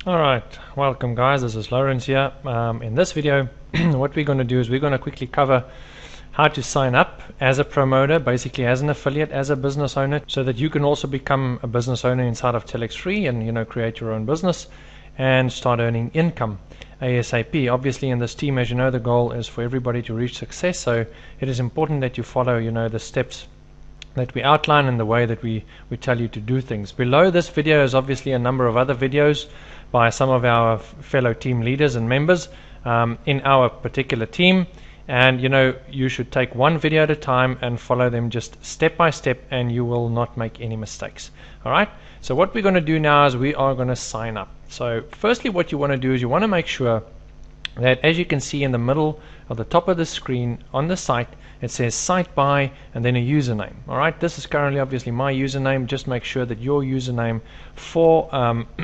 Alright, welcome guys, this is Lawrence here. In this video what we're going to do is we're going to quickly cover how to sign up as a promoter, basically as an affiliate, as a business owner, so that you can also become a business owner inside of TelexFREE and create your own business and start earning income ASAP. Obviously in this team, as you know, the goal is for everybody to reach success, so it is important that you follow the steps that we outline and the way that we tell you to do things. Below this video is obviously a number of other videos by some of our fellow team leaders and members in our particular team, and you should take one video at a time and follow them just step by step, and you will not make any mistakes. Alright, so what we're going to do now is we are going to sign up. So firstly, what you want to do is you want to make sure that, as you can see in the middle of the top of the screen on the site, it says site by and then a username. Alright, this is currently obviously my username. Just make sure that your username for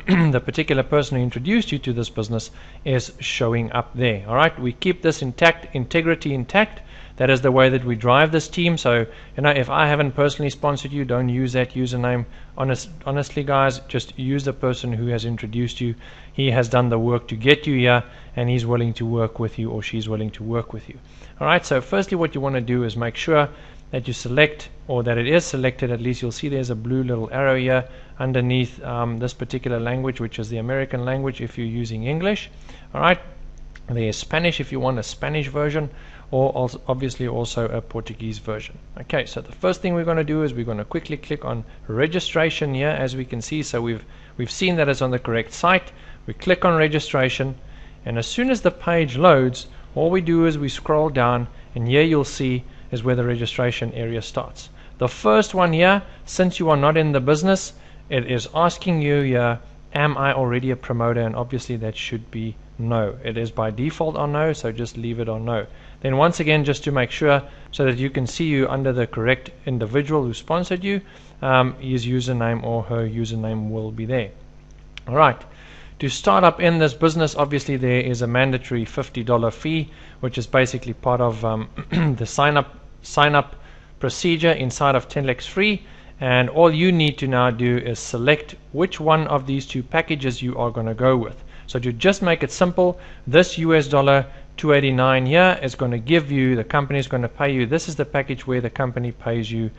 the particular person who introduced you to this business is showing up there. Alright, we keep this intact, integrity intact. That is the way that we drive this team. So if I haven't personally sponsored you, don't use that username. Honestly guys, just use the person who has introduced you. He has done the work to get you here, and he's willing to work with you, or she's willing to work with you. Alright, so firstly what you want to do is make sure that you select, or that it is selected. At least you'll see there's a blue little arrow here underneath this particular language, which is the American language if you're using English. Alright, there's Spanish if you want a Spanish version, or also, obviously also a Portuguese version. Okay, so the first thing we're going to do is we're going to quickly click on registration here, as we can see. So we've seen that it's on the correct site. We click on registration, and as soon as the page loads, all we do is we scroll down, and here you'll see is where the registration area starts. The first one here, since you are not in the business, it is asking you here, am I already a promoter? And obviously that should be no. It is by default on no, so just leave it on no. Then once again, just to make sure, so that you can see you under the correct individual who sponsored you, his username or her username will be there. Alright, to start up in this business, obviously there is a mandatory $50 fee, which is basically part of the sign up procedure inside of TelexFREE. And all you need to now do is select which one of these two packages you are going to go with. So to just make it simple, this $289 here is going to give you, the company is going to pay you, this is the package where the company pays you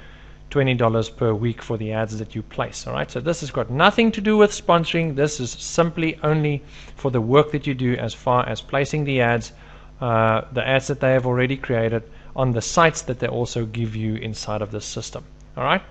$20 per week for the ads that you place. Alright, so this has got nothing to do with sponsoring. This is simply only for the work that you do as far as placing the ads that they have already created on the sites that they also give you inside of this system. Alright,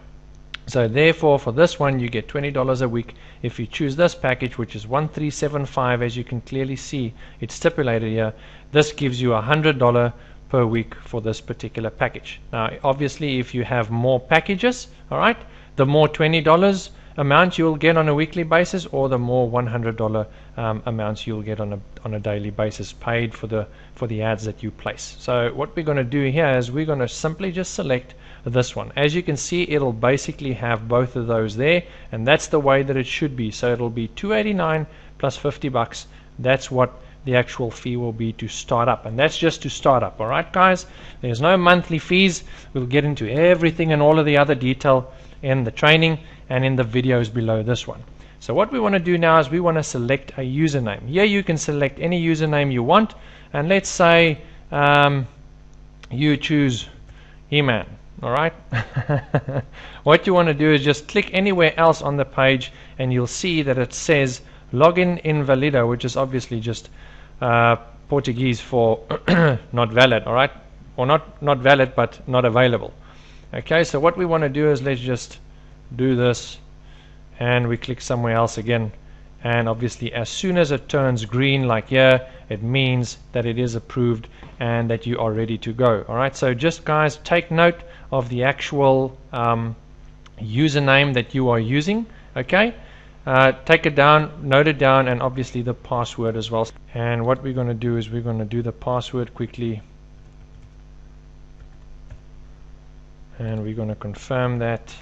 so therefore for this one you get $20 a week. If you choose this package, which is 1375, as you can clearly see it's stipulated here, this gives you $100 per week for this particular package. Now obviously if you have more packages, alright, the more $20 amount you'll get on a weekly basis, or the more $100 amounts you'll get on a daily basis, paid for the ads that you place. So what we're going to do here is we're going to simply just select this one. As you can see, it'll basically have both of those there, and that's the way that it should be. So it'll be $289 plus $50. That's what the actual fee will be to start up, and that's just to start up. Alright guys, there's no monthly fees. We'll get into everything and all of the other detail in the training and in the videos below this one. So what we want to do now is we want to select a username. Here you can select any username you want, and let's say you choose He-Man. Alright, what you want to do is just click anywhere else on the page, and you'll see that it says login invalido, which is obviously just Portuguese for not valid. Alright, or not valid but not available. Okay, so what we want to do is let's just do this, and we click somewhere else again, and obviously as soon as it turns green like here, it means that it is approved and that you are ready to go. Alright, so just guys, take note of the actual username that you are using. Okay, take it down, note it down, and obviously the password as well. And what we're going to do is we're going to do the password quickly, and we're going to confirm that.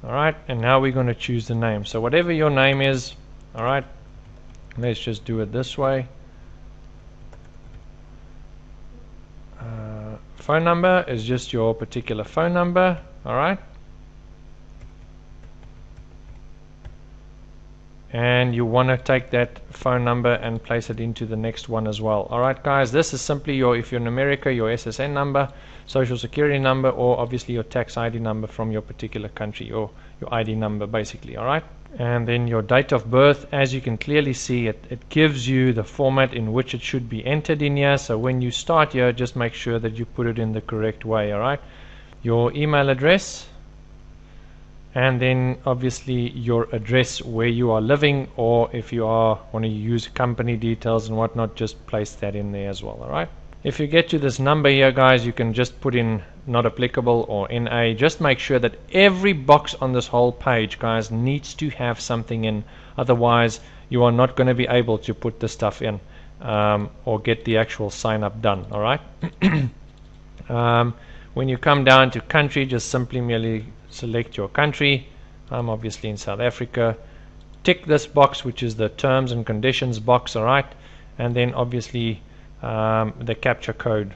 Alright, and now we're going to choose the name. So whatever your name is, alright, let's just do it this way. Phone number is just your particular phone number. Alright, and you want to take that phone number and place it into the next one as well. Alright guys, this is simply your, if you're in America, your SSN number, social security number, or obviously your tax ID number from your particular country, or your ID number basically. Alright, and then your date of birth, as you can clearly see, it gives you the format in which it should be entered in here. So when you start here, just make sure that you put it in the correct way. Alright, your email address, and then obviously your address where you are living, or if you are want to use company details and whatnot, just place that in there as well. Alright, if you get to this number here guys, you can just put in not applicable or NA. Just make sure that every box on this whole page guys needs to have something in, otherwise you are not going to be able to put the stuff in or get the actual sign up done. Alright, when you come down to country, just simply merely select your country. I'm obviously in South Africa. Tick this box, which is the terms and conditions box. Alright, and then obviously the captcha code.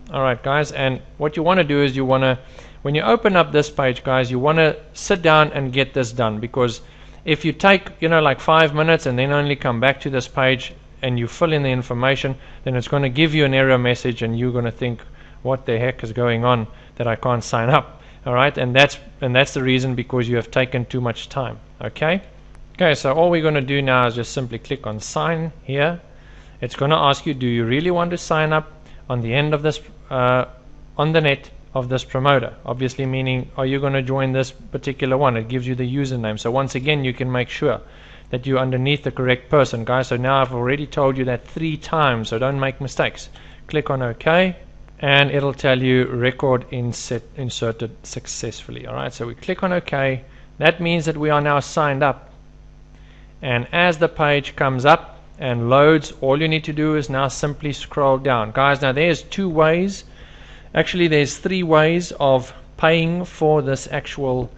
Alright guys, and what you want to do is you want to, when you open up this page guys, you want to sit down and get this done, because if you take like 5 minutes and then only come back to this page and you fill in the information, then it's going to give you an error message and you're going to think, what the heck is going on that I can't sign up. Alright, and that's the reason, because you have taken too much time. Okay, so all we're going to do now is just simply click on sign here. It's going to ask you, do you really want to sign up on the end of this on the net of this promoter? Obviously meaning, are you going to join this particular one? It gives you the username. So once again, you can make sure that you're underneath the correct person guys. So now I've already told you that 3 times, so don't make mistakes. Click on OK, and it'll tell you record inserted successfully. Alright, so we click on OK. That means that we are now signed up, and as the page comes up and loads, all you need to do is now simply scroll down guys. Now there's 2 ways, actually there's 3 ways of paying for this actual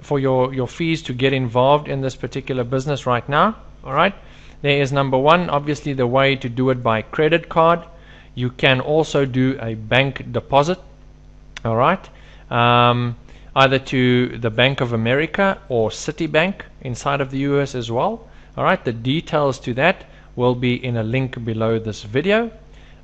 for your fees to get involved in this particular business right now. Alright, there is number 1, obviously the way to do it by credit card. You can also do a bank deposit. Alright, either to the Bank of America or Citibank inside of the US as well. Alright, the details to that will be in a link below this video,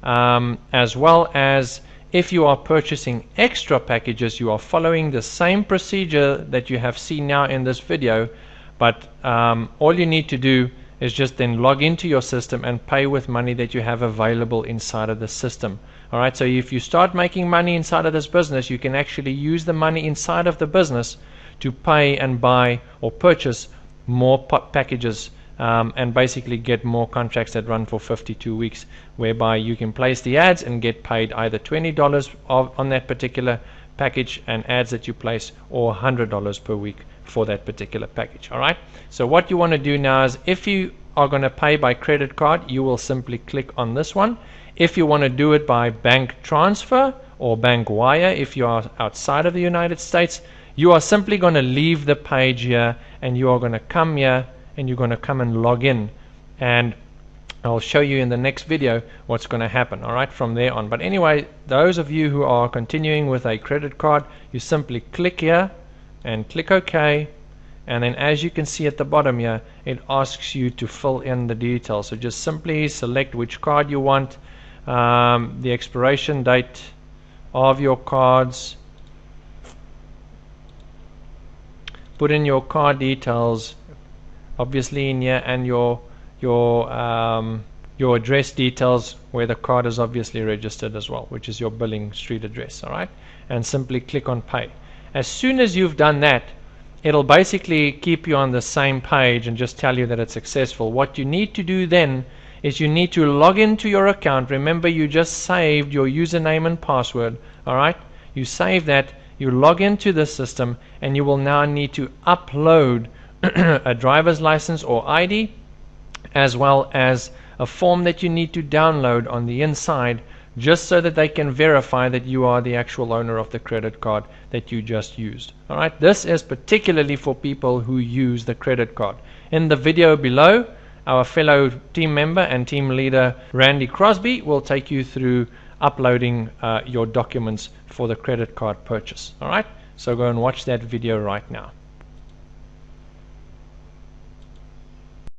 as well as if you are purchasing extra packages, you are following the same procedure that you have seen now in this video, but all you need to do is just then log into your system and pay with money that you have available inside of the system. Alright, so if you start making money inside of this business, you can actually use the money inside of the business to pay and buy or purchase more packages, and basically get more contracts that run for 52 weeks, whereby you can place the ads and get paid either $20 on that particular package and ads that you place, or $100 per week for that particular package. Alright, so what you want to do now is, if you are going to pay by credit card, you will simply click on this one. If you want to do it by bank transfer or bank wire, if you are outside of the United States, you are simply going to leave the page here and you are going to come here and you're going to come and log in, and I'll show you in the next video what's going to happen, alright, from there on. But anyway, those of you who are continuing with a credit card, you simply click here and click OK, and then as you can see at the bottom here, it asks you to fill in the details. So just simply select which card you want, the expiration date of your cards, put in your card details obviously in here, and your address details where the card is obviously registered as well, which is your billing street address. Alright, and simply click on pay. As soon as you've done that, it'll basically keep you on the same page and just tell you that it's successful. What you need to do then is you need to log into your account. Remember, you just saved your username and password. Alright, you save that, you log into the system, and you will now need to upload a driver's license or ID, as well as a form that you need to download on the inside, just so that they can verify that you are the actual owner of the credit card that you just used. Alright, this is particularly for people who use the credit card. In the video below, our fellow team member and team leader Randy Crosby will take you through uploading your documents for the credit card purchase. Alright, So go and watch that video right now.